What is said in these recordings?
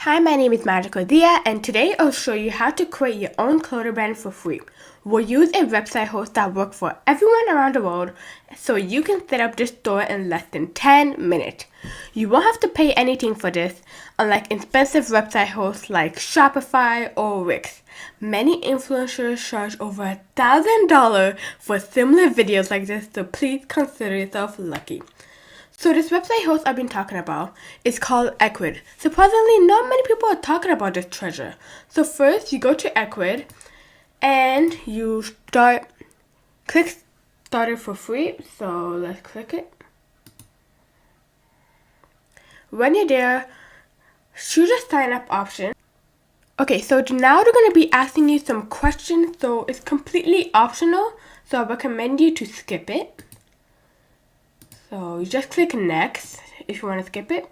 Hi, my name is Magical Dia, and today I'll show you how to create your own clothing brand for free. We'll use a website host that works for everyone around the world, so you can set up this store in less than 10 minutes. You won't have to pay anything for this, unlike expensive website hosts like Shopify or Wix. Many influencers charge over $1,000 for similar videos like this, so please consider yourself lucky. So this website host I've been talking about is called Ecwid. Surprisingly, not many people are talking about this treasure. So first, you go to Ecwid and you click start it for free. So let's click it. When you're there, choose a sign up option. Okay, so now they're going to be asking you some questions. So it's completely optional. So I recommend you to skip it. So you just click next if you want to skip it.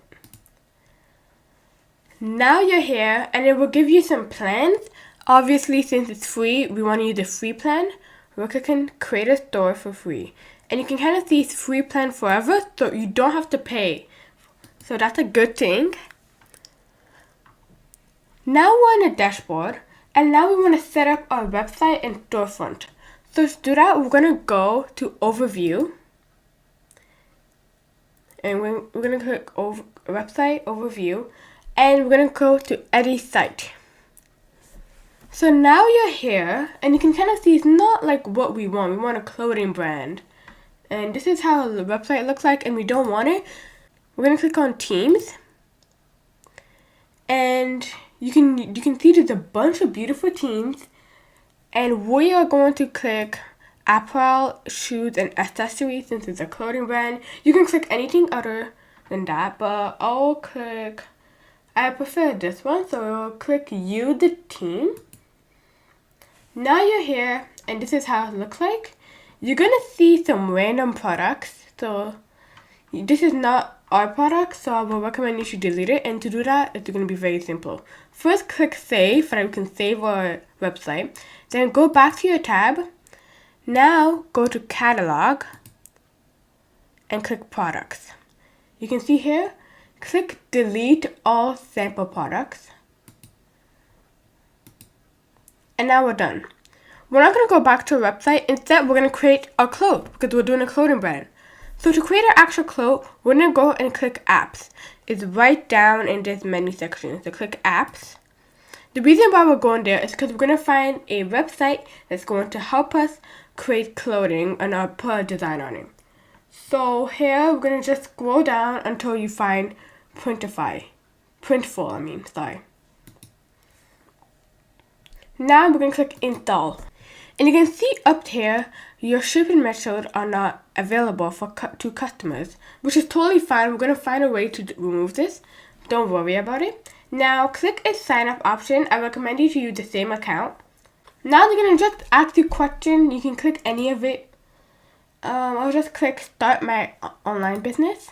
Now you're here and it will give you some plans. Obviously, since it's free, we want to use the free plan. We're clicking create a store for free. And you can kind of see it's free plan forever, so you don't have to pay. So that's a good thing. Now we're on the dashboard and now we want to set up our website and storefront. So to do that, we're going to go to overview. And we're going to click website overview and we're going to go to edit site. So now you're here and you can kind of see it's not like what we want. We want a clothing brand. And this is how the website looks like and we don't want it. We're going to click on teams. And you can see there's a bunch of beautiful teams. And we are going to click apparel, shoes, and accessories since it's a clothing brand. You can click anything other than that, but I prefer this one, so I'll click you, the team. Now you're here, and this is how it looks like. You're gonna see some random products, so this is not our product, so I will recommend you should delete it, and to do that, it's gonna be very simple. First, click save, so that we can save our website. Then go back to your tab. Now go to catalog and click products. You can see here, click delete all sample products. And now we're done. We're not going to go back to our website. Instead, we're going to create our clothes because we're doing a clothing brand. So to create our actual clothes, we're going to go and click apps. It's right down in this menu section. So click apps. The reason why we're going there is because we're going to find a website that's going to help us create clothing and I'll put a design on it. So here we're going to just scroll down until you find Printful. Now we're going to click install. And you can see up here your shipping methods are not available to customers, which is totally fine. We're going to find a way to remove this. Don't worry about it. Now click a sign up option. I recommend you to use the same account. Now they're going to just ask you a question. You can click any of it. I'll just click start my online business.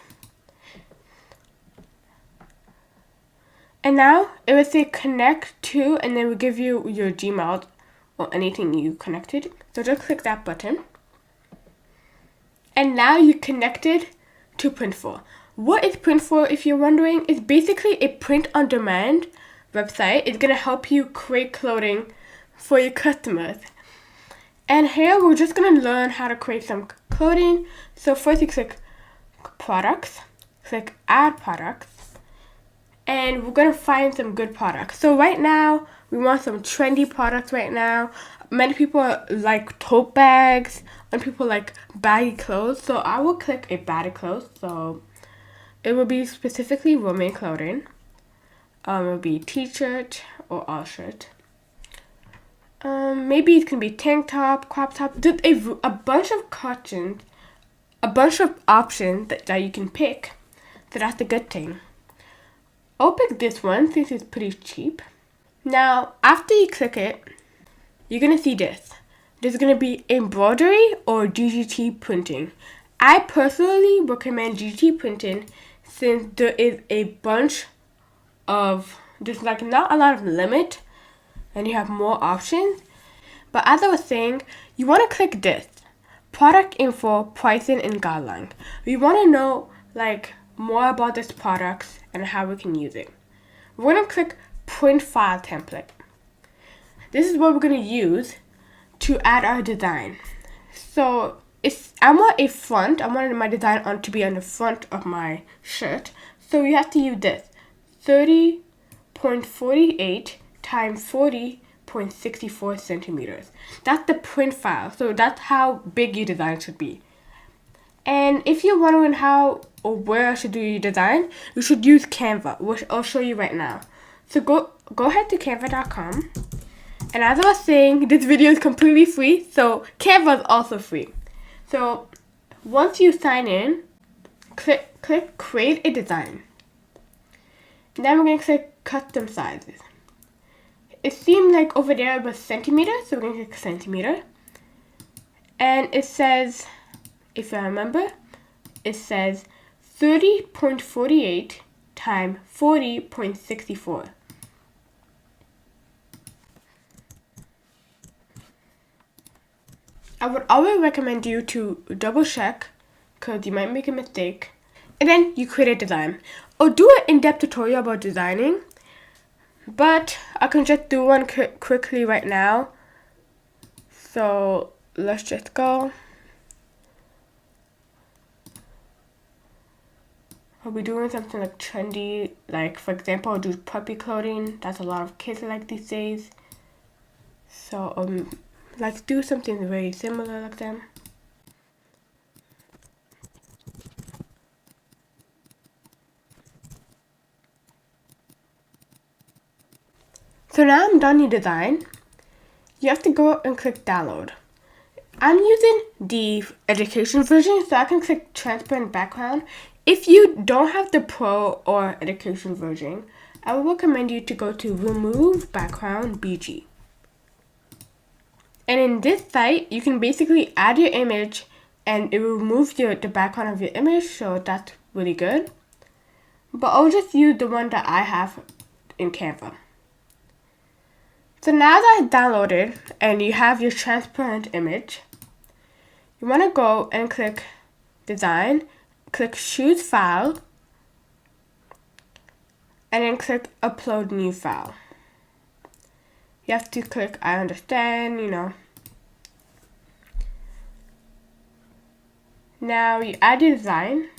And now it will say connect to and then it will give you your Gmail or anything you connected. So just click that button. And now you're connected to Printful. What is Printful, if you're wondering? It's basically a print-on-demand website. It's going to help you create clothing for your customers. And here we're just going to learn how to create some clothing. So first you click products, click add products, and we're going to find some good products. So right now we want some trendy products right now. Many people like tote bags and people like baggy clothes. So I will click a baggy clothes. So it will be specifically women clothing. It will be t-shirt or all shirt. Maybe it can be tank top, crop top. There's a bunch of options, that you can pick. So that's a good thing. I'll pick this one since it's pretty cheap. Now, after you click it, you're gonna see this. There's gonna be embroidery or DGT printing. I personally recommend DGT printing since there is a bunch of, there's like not a lot of limit and you have more options. But as I was saying, you want to click this product info, pricing, and guideline. We want to know like more about this product and how we can use it. we're going to click print file template. This is what we're going to use to add our design. So I want my design to be on the front of my shirt. So you have to use this 30.48 times 40.64 centimeters. That's the print file. So that's how big your design should be. And if you're wondering how or where I should do your design, you should use Canva, which I'll show you right now. So go ahead to canva.com. And as I was saying, this video is completely free, so Canva is also free. So once you sign in, click create a design. Then we're going to click custom sizes. It seemed like over there was centimeters, so we're going to click centimeter. And it says, if I remember, it says 30.48 times 40.64. I would always recommend you to double check because you might make a mistake. And then you create a design. Or do an in-depth tutorial about designing. But I can just do one quickly right now. So let's just go. I'll be doing something like trendy. Like for example, I'll do puppy clothing. That's a lot of kids like these days. So let's do something very similar like them. So now I'm done your design. You have to go and click download. I'm using the education version, so I can click transparent background. If you don't have the pro or education version, I would recommend you to go to remove background BG. And in this site, you can basically add your image and it will remove the background of your image, so that's really good. But I'll just use the one that I have in Canva. So now that it's downloaded and you have your transparent image, you want to go and click design, click choose file, and then click upload new file. You have to click I understand, Now you add your design.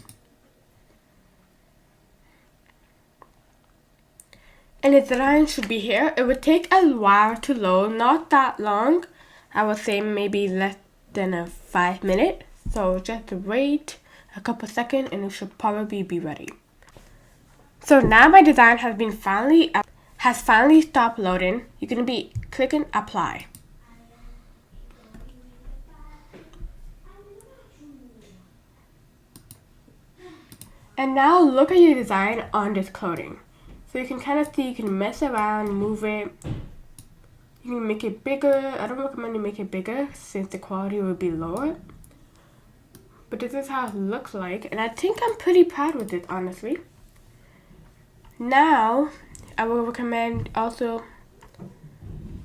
And the design should be here. It would take a while to load, not that long. I would say maybe less than 5 minutes. So just wait a couple seconds and it should probably be ready. So now my design has finally stopped loading. You're going to be clicking apply. And now look at your design on this clothing. So you can kind of see, you can mess around, move it. You can make it bigger. I don't recommend you make it bigger since the quality will be lower. But this is how it looks like. And I think I'm pretty proud with it, honestly. Now, I will recommend also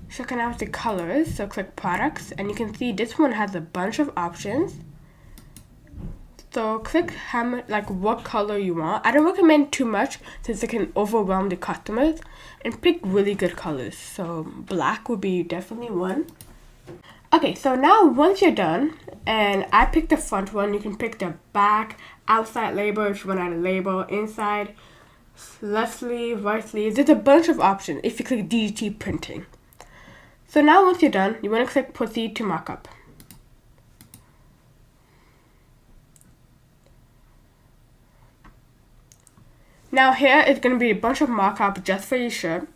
checking out the colors. So click products and you can see this one has a bunch of options. So click what color you want. I don't recommend too much since it can overwhelm the customers, and pick really good colors. So black would be definitely one. Okay, so now once you're done, and I picked the front one, you can pick the back, outside label if you want to add a label, inside, left sleeve, right sleeve. There's a bunch of options if you click DT printing. So now once you're done, you want to click proceed to markup. Now here is going to be a bunch of markup just for your shirt.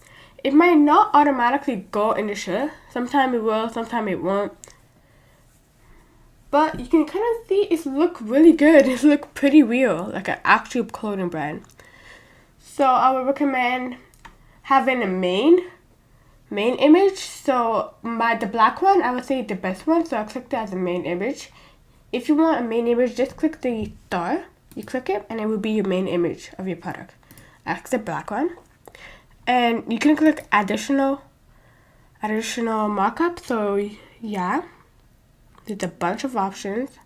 It might not automatically go in the shirt. Sometimes it will, sometimes it won't. But you can kind of see it look really good. It look pretty real, like an actual clothing brand. So I would recommend having a main image. So the black one, I would say the best one. So I clicked it as a main image. If you want a main image, just click the star. You click it and it will be your main image of your product. That's the black one. And you can click additional markup. So yeah, there's a bunch of options.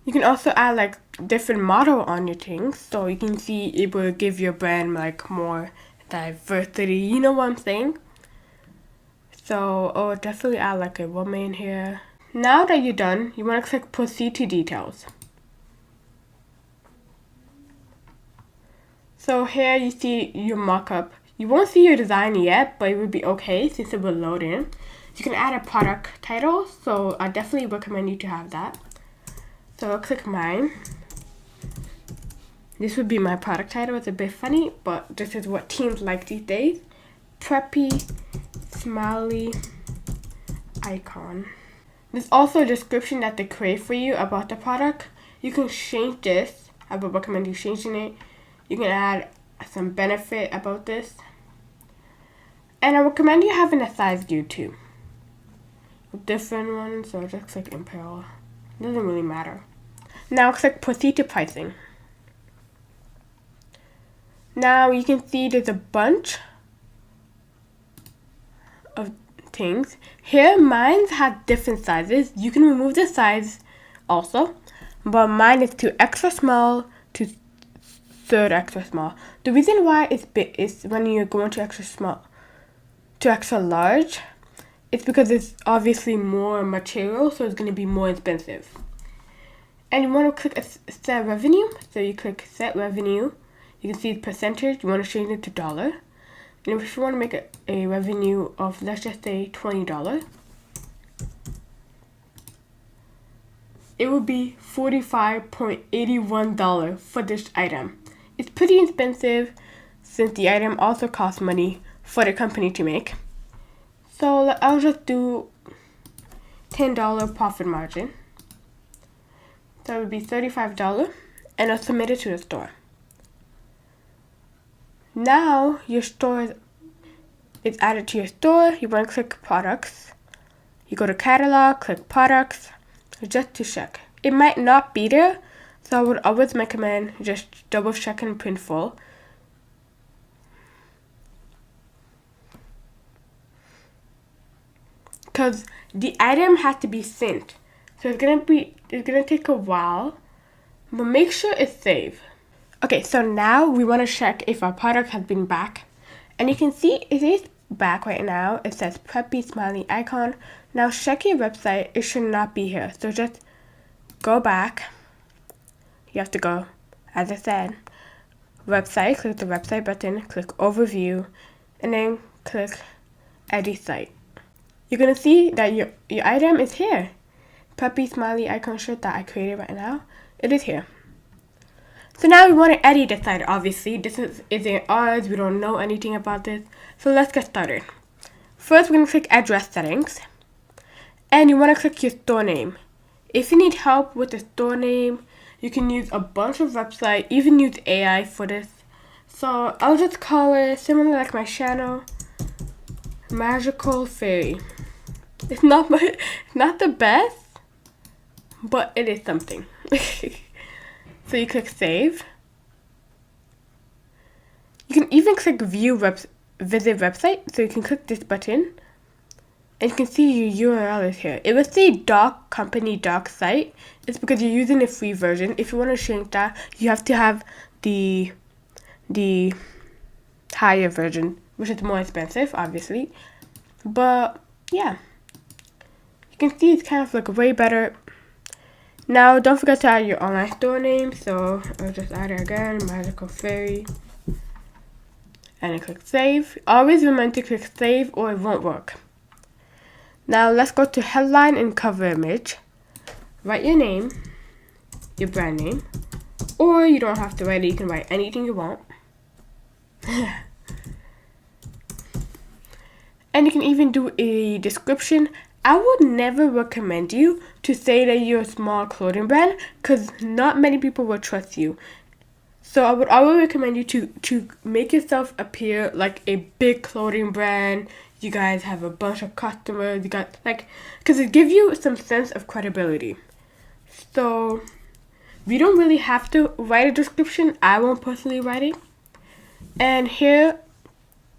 You can also add different model on your things. So you can see it will give your brand more diversity. You know what I'm saying? So, oh, definitely add like a woman in here. Now that you're done, you want to click proceed to details. So here you see your markup. You won't see your design yet, but it would be okay since it will load in. You can add a product title, so I definitely recommend you to have that. So I'll click mine. This would be my product title. It's a bit funny, but this is what teens like these days. Preppy, smiley, icon. There's also a description that they create for you about the product. You can change this. I would recommend you changing it. You can add some benefit about this. And I recommend you having a size view too. Different ones, so just click Imperial. Doesn't really matter. Now click proceed to pricing. Now you can see there's a bunch of things. Here mine has different sizes. You can remove the size also, but mine is to extra small to third extra small. The reason why it's big is when you're going to extra small to extra large, it's because it's obviously more material, so it's going to be more expensive. And you want to click set revenue, so you click set revenue. You can see the percentage. You want to change it to dollar. And if you want to make a revenue of, let's just say $20, it would be $45.81 for this item. It's pretty expensive since the item also costs money for the company to make. So I'll just do $10 profit margin. So it would be $35 and I'll submit it to the store. Now your store is added to your store. You want to click products. You go to catalog, click products, just to check. It might not be there, so I would always recommend just double checking Printful. Because the item has to be synced. So it's gonna take a while, but make sure it's saved. Okay, so now we want to check if our product has been back. And you can see it is back right now. It says preppy smiley icon. Now check your website. It should not be here. So just go back. You have to go, as I said, website, click the website button, click overview, and then click edit site. You're going to see that your item is here. Preppy smiley icon shirt that I created right now. It is here. So now we want to edit the site, obviously. This isn't ours. We don't know anything about this. So let's get started. First, we're going to click address settings. And you want to click your store name. If you need help with the store name, you can use a bunch of websites, even use AI for this. So I'll just call it, similar like my channel, Magical Fairy. It's not the best, but it is something. So you click save. You can even click visit website. So you can click this button. And you can see your URL is here. It will say doc company doc site. It's because you're using the free version. If you want to change that, you have to have the higher version, which is more expensive, obviously. But yeah, you can see it's kind of like way better. Now, don't forget to add your online store name. So I'll just add it again, Magical Fairy. And then click save. Always remember to click save or it won't work. Now let's go to headline and cover image. Write your name, your brand name, or you don't have to write it. You can write anything you want. And you can even do a description. I would never recommend you to say that you're a small clothing brand because not many people will trust you. So I would always recommend you to make yourself appear like a big clothing brand. You guys have a bunch of customers. You got because it gives you some sense of credibility. So we don't really have to write a description. I won't personally write it. And here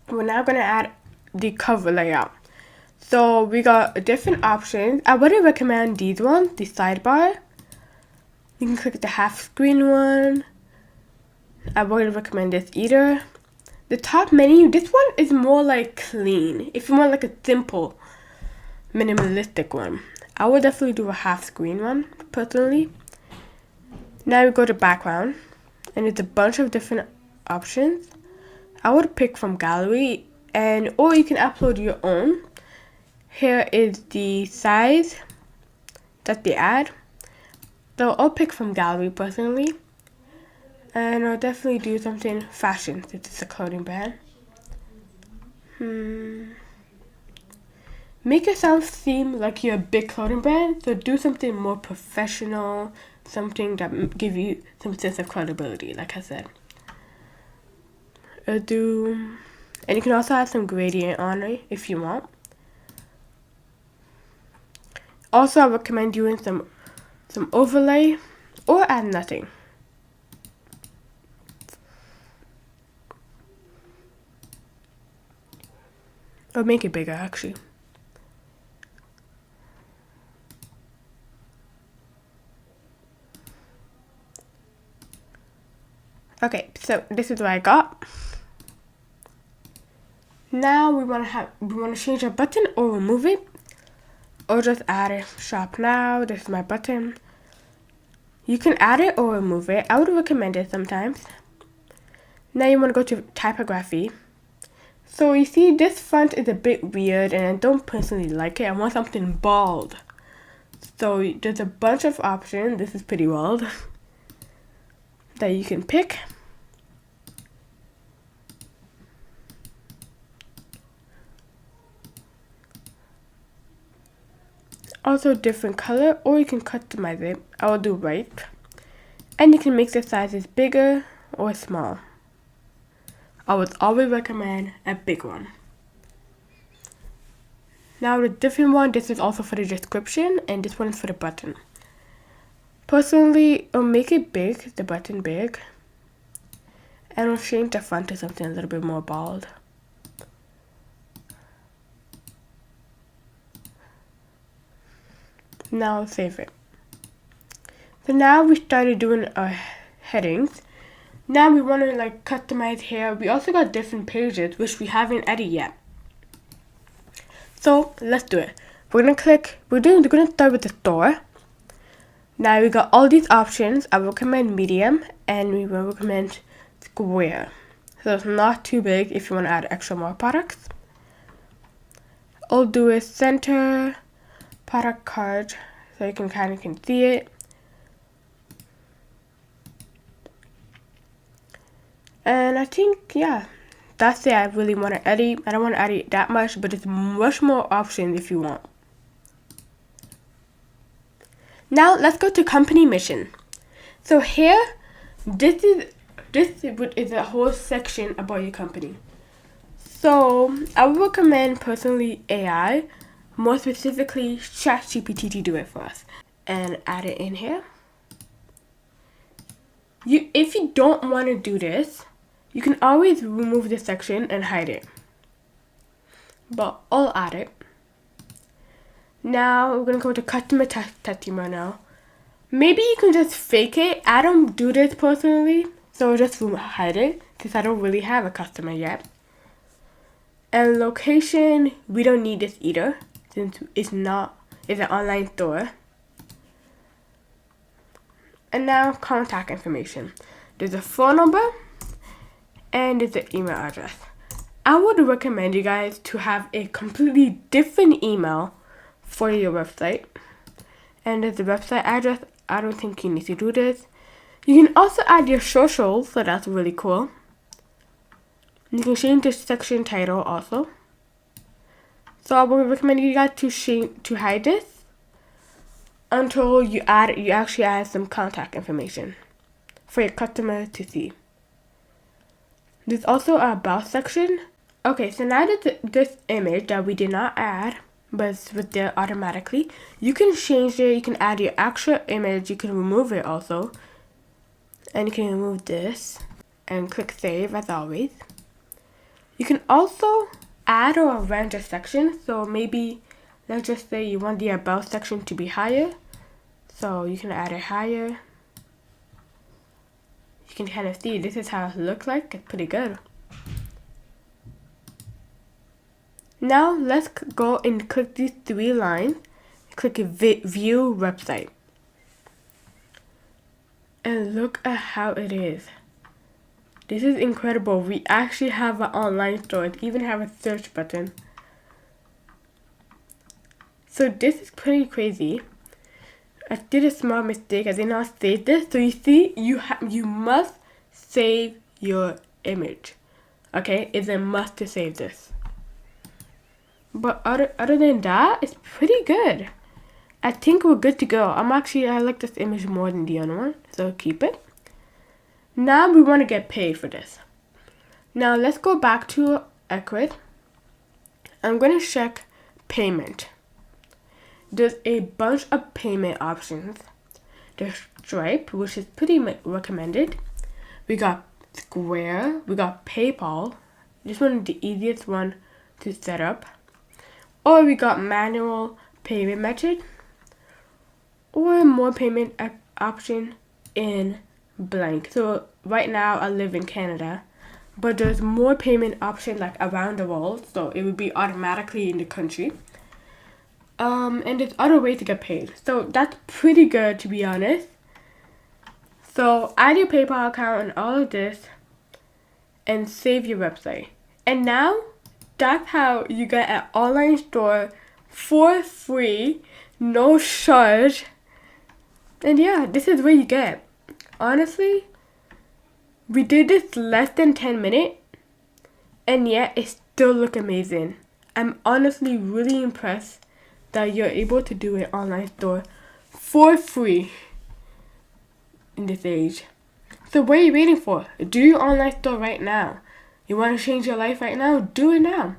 we're now gonna add the cover layout. So we got different options. I would recommend these ones, the sidebar. You can click the half screen one. I wouldn't recommend this either. The top menu, this one is more like clean. If you want like a simple, minimalistic one, I would definitely do a half screen one, personally. Now we go to background, and it's a bunch of different options. I would pick from gallery, or you can upload your own. Here is the size that they add. So I'll pick from gallery personally. And I'll definitely do something fashion since it's a clothing brand. Make yourself seem like you're a big clothing brand, so do something more professional, something that give you some sense of credibility, like I said. And you can also add some gradient on it if you want. Also, I recommend doing some overlay or add nothing. Or make it bigger, actually. Okay, so this is what I got. Now we want to change our button or remove it, or just add it. Shop now. This is my button. You can add it or remove it. I would recommend it sometimes. Now you want to go to typography. So you see this font is a bit weird and I don't personally like it. I want something bold. So there's a bunch of options. This is pretty bold that you can pick. Also different color, or you can customize it. I will do white. And you can make the sizes bigger or small. I would always recommend a big one. Now the different one, this is also for the description, and this one is for the button. Personally, I'll make it big, the button big, and I'll change the font to something a little bit more bold. Now I'll save it. So now we started doing our headings. Now we want to like customize here. We also got different pages which we haven't edited yet. So let's do it. We're gonna start with the store. Now we got all these options. I recommend medium and we will recommend square. So it's not too big if you want to add extra more products. I'll do a center product card so you can see it. And I think, yeah, that's it. I really want to edit. I don't want to edit that much, but it's much more options if you want. Now let's go to company mission. So here, this is a whole section about your company. So I would recommend personally AI, more specifically ChatGPT to do it for us, and add it in here. If you don't want to do this, you can always remove this section and hide it. But I'll add it. Now we're gonna go to customer testing right now. Maybe you can just fake it. I don't do this personally, so I'll just hide it since I don't really have a customer yet. And location, we don't need this either since it's an online store. And now contact information. There's a phone number and there's an email address. I would recommend you guys to have a completely different email for your website. And there's the website address. I don't think you need to do this. You can also add your socials, so that's really cool. You can change the section title also. So I would recommend you guys to hide this until you actually add some contact information for your customer to see. There's also a about section. Okay, so now that this image that we did not add, but was there automatically, you can change it. You can add your actual image. You can remove it also, and you can remove this and click save as always. You can also add or arrange a section. So maybe let's just say you want the about section to be higher, so you can add it higher. You can kind of see this is how it looks like. It's pretty good. Now let's go and click these 3 lines. Click view website. And look at how it is. This is incredible. We actually have an online store. It even have a search button. So this is pretty crazy. I did a small mistake. I did not save this. So you see, you must save your image. Okay, it's a must to save this. But other than that, it's pretty good. I think we're good to go. I like this image more than the other one, so keep it. Now we want to get paid for this. Now let's go back to Ecwid. I'm going to check payment. There's a bunch of payment options. There's Stripe, which is pretty recommended. We got Square. We got PayPal. This one is the easiest one to set up. Or we got manual payment method. Or more payment option in blank. So right now I live in Canada, but there's more payment option like around the world, so it would be automatically in the country. And there's other ways to get paid. So that's pretty good, to be honest. So add your PayPal account and all of this and save your website. And now that's how you get an online store for free, no charge. And yeah, this is what you get. Honestly, we did this less than 10 minutes and yet it still look amazing. I'm honestly really impressed that you're able to do an online store for free in this age. So what are you waiting for? Do your online store right now. You want to change your life right now? Do it now.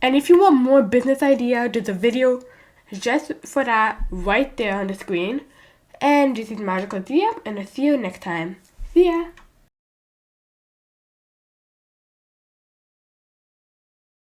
And if you want more business idea, there's a video just for that right there on the screen. And this is Magical Dia, and I'll see you next time. See ya!